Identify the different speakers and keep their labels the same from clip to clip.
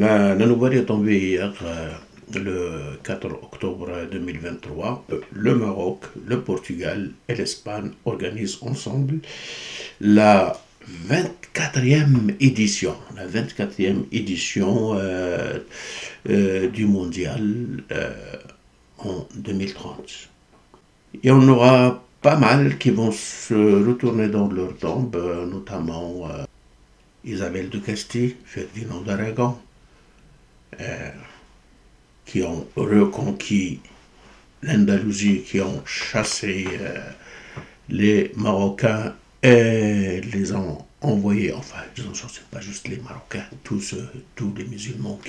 Speaker 1: La nouvelle est tombée hier, le 4 octobre 2023. Le Maroc, le Portugal et l'Espagne organisent ensemble la 24e édition, du mondial en 2030. Et on aura pas mal qui vont se retourner dans leur tombe, notamment Isabelle de Castille, Ferdinand d'Aragon, qui ont reconquis l'Andalousie, qui ont chassé les Marocains et les ont envoyés, enfin, je ne sais pas juste les Marocains, tous les musulmans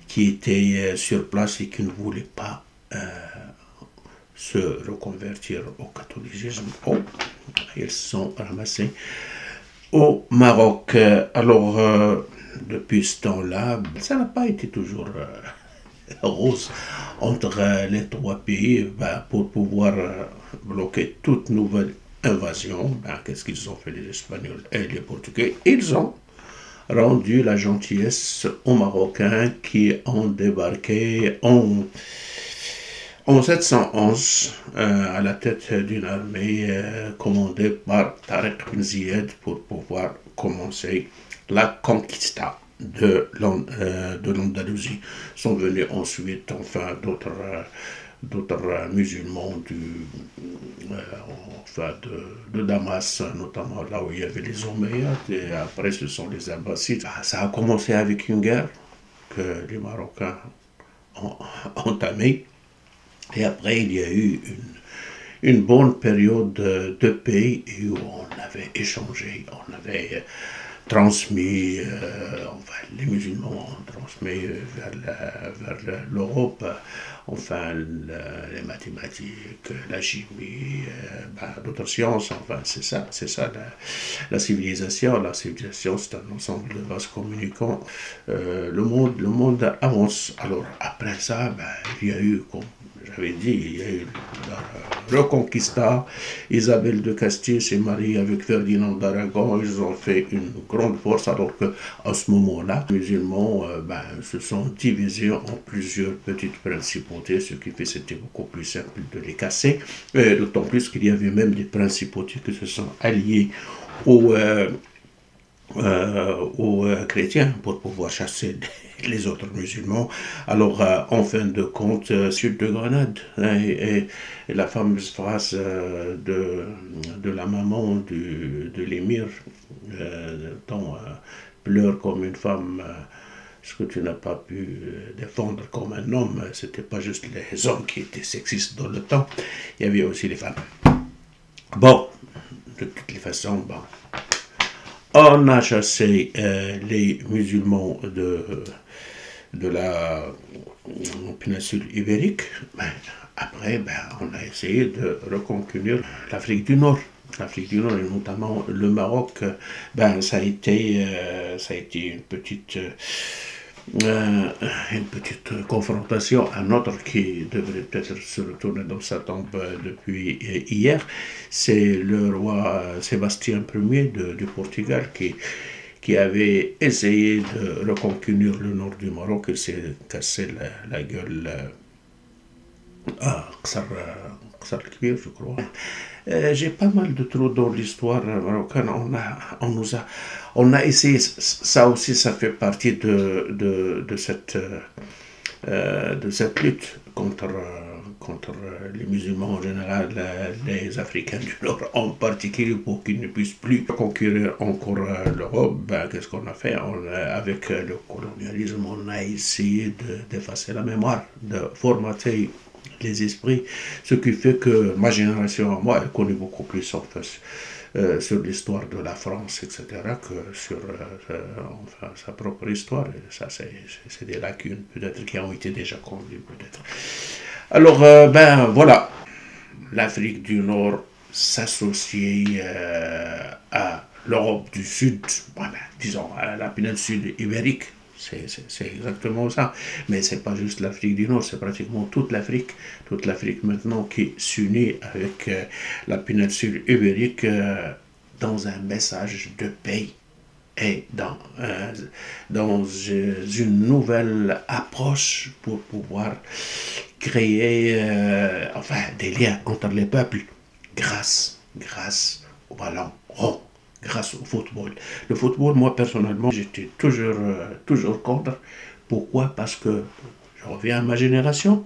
Speaker 1: qui étaient sur place et qui ne voulaient pas se reconvertir au catholicisme. Ils se sont ramassés au Maroc. Alors, depuis ce temps-là, ça n'a pas été toujours rose entre les trois pays pour pouvoir bloquer toute nouvelle invasion. Qu'est-ce qu'ils ont fait, les Espagnols et les Portugais? Ils ont rendu la gentillesse aux Marocains qui ont débarqué en 711 à la tête d'une armée commandée par Tariq ibn Ziyad pour pouvoir commencer la conquista de l'Andalousie. Sont venus ensuite enfin d'autres musulmans de Damas, notamment là où il y avait les Omeyyades, et après ce sont les Abbassides. Ça a commencé avec une guerre que les Marocains ont entamée. Et après, il y a eu une bonne période de paix où on avait échangé, on avait transmis, enfin, les musulmans ont transmis vers l'Europe, enfin, les mathématiques, la chimie, d'autres sciences, enfin, c'est ça la civilisation. La civilisation, c'est un ensemble de vases communicants. Le monde avance. Alors, après ça, il y a eu, comme j'avais dit, il y a eu la Reconquista. Isabelle de Castille s'est mariée avec Ferdinand d'Aragon. Ils ont fait une grande force, alors qu'à ce moment-là, les musulmans se sont divisés en plusieurs petites principautés, ce qui fait que c'était beaucoup plus simple de les casser. D'autant plus qu'il y avait même des principautés qui se sont alliées aux chrétiens pour pouvoir chasser les autres musulmans. Alors, en fin de compte, sud de Grenade, et la fameuse phrase de la maman de l'émir, pleure comme une femme, ce que tu n'as pas pu défendre comme un homme. C'était pas juste les hommes qui étaient sexistes dans le temps, il y avait aussi les femmes. Bon, de toutes les façons, on a chassé les musulmans de la péninsule ibérique. Après, on a essayé de reconquérir l'Afrique du Nord. L'Afrique du Nord, et notamment le Maroc, ça a été une petite confrontation. Un autre qui devrait peut-être se retourner dans sa tombe depuis hier, c'est le roi Sébastien Ier du Portugal qui avait essayé de reconquérir le nord du Maroc. Il s'est cassé la gueule à Ksar Kbir, je crois. J'ai pas mal de trous dans l'histoire marocaine. On a essayé, ça aussi, ça fait partie de cette lutte contre les musulmans en général, les Africains du Nord en particulier, pour qu'ils ne puissent plus conquérir encore l'Europe. Qu'est-ce qu'on a fait? Avec le colonialisme, on a essayé d'effacer la mémoire, de formater les esprits, ce qui fait que ma génération, moi, elle connaît beaucoup plus en fait sur l'histoire de la France, etc., que sur sa propre histoire. Et ça, c'est des lacunes peut-être qui ont été déjà comblées peut-être. Alors, voilà, l'Afrique du Nord s'associe à l'Europe du Sud, disons à la péninsule ibérique. C'est exactement ça. Mais c'est pas juste l'Afrique du Nord, c'est pratiquement toute l'Afrique. Toute l'Afrique maintenant qui s'unit avec la péninsule ibérique dans un message de paix est dans une nouvelle approche pour pouvoir créer des liens entre les peuples grâce au ballon rond, grâce au football. Le football, moi personnellement, j'étais toujours contre. Pourquoi? Parce que je reviens à ma génération.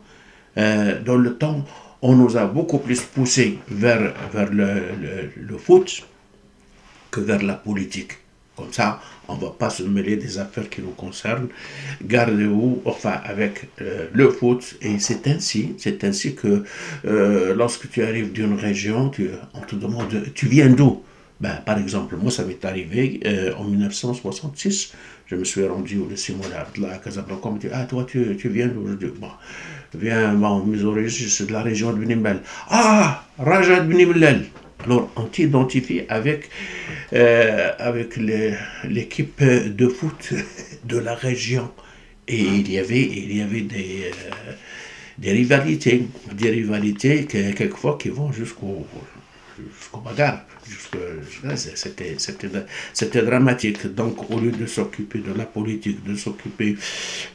Speaker 1: Dans le temps, on nous a beaucoup plus poussé vers le foot que vers la politique. Comme ça, on ne va pas se mêler des affaires qui nous concernent. Gardez-vous, avec le foot. Et c'est ainsi que lorsque tu arrives d'une région, on te demande, tu viens d'où? Par exemple, moi, ça m'est arrivé en 1966. Je me suis rendu au lycée Moulay à Casablanca. On me dit, ah, toi, tu viens d'où? Je dis, bon, mes origines, c'est de la région de Benimel. Ah, Raja de Benimel. Alors, on t'identifie avec l'équipe de foot de la région. Et il y avait des rivalités quelquefois qui vont jusqu'au bagarre. C'était dramatique. Donc, au lieu de s'occuper de la politique, de s'occuper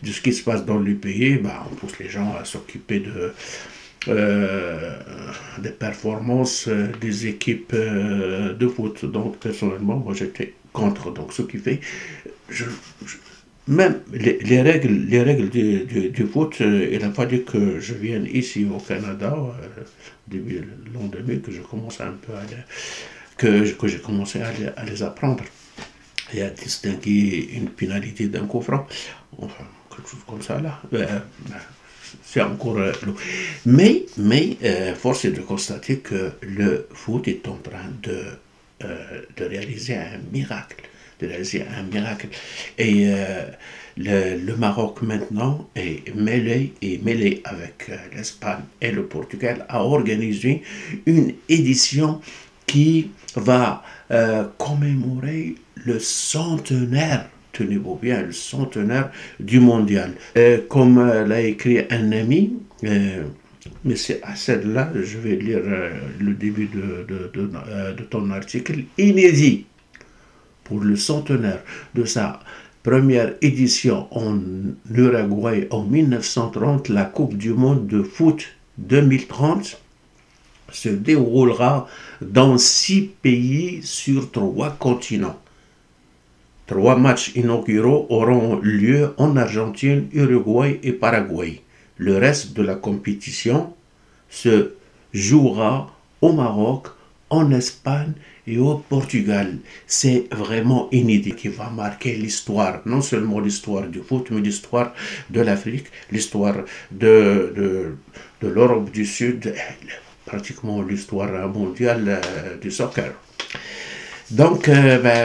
Speaker 1: de ce qui se passe dans le pays, on pousse les gens à s'occuper des performances des équipes de foot. Donc, personnellement, moi, j'étais contre. Donc, ce qui fait, même les règles du foot, il a fallu que je vienne ici au Canada, début l'an 2000, que je commence un peu que j'ai commencé à les apprendre et à distinguer une pénalité d'un coup franc. Enfin, quelque chose comme ça là. C'est encore lourd. Mais force est de constater que le foot est en train de réaliser un miracle. Et le Maroc maintenant est mêlé avec l'Espagne et le Portugal à organiser une édition qui va commémorer le centenaire, tenez-vous bien, le centenaire du mondial. Comme l'a écrit un ami, mais c'est à celle-là, je vais lire le début de ton article, inédit pour le centenaire de sa première édition en Uruguay en 1930, la Coupe du monde de foot 2030 se déroulera dans 6 pays sur 3 continents. 3 matchs inauguraux auront lieu en Argentine, Uruguay et Paraguay. Le reste de la compétition se jouera au Maroc, en Espagne et au Portugal. C'est vraiment inédit qui va marquer l'histoire, non seulement l'histoire du foot, mais l'histoire de l'Afrique, l'histoire de l'Europe du Sud, pratiquement l'histoire mondiale du soccer. Donc,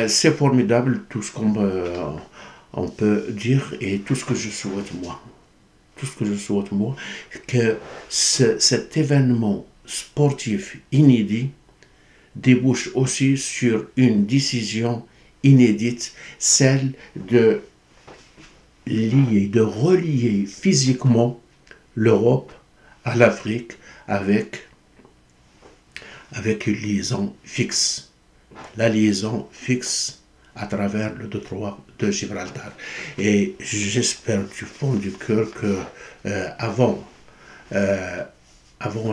Speaker 1: c'est formidable tout ce qu'on peut dire et tout ce que je souhaite moi, que cet événement sportif inédit débouche aussi sur une décision inédite, celle de relier physiquement l'Europe à l'Afrique avec une liaison fixe. La liaison fixe à travers le détroit de Gibraltar. Et j'espère du fond du cœur que avant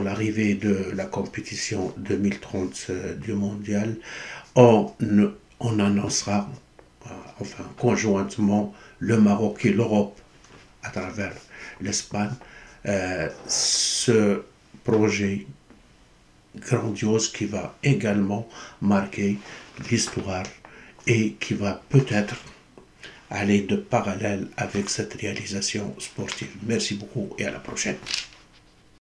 Speaker 1: l'arrivée de la compétition 2030 du mondial, on annoncera conjointement le Maroc et l'Europe à travers l'Espagne ce projet grandiose qui va également marquer l'histoire et qui va peut-être aller de parallèle avec cette réalisation sportive. Merci beaucoup et à la prochaine.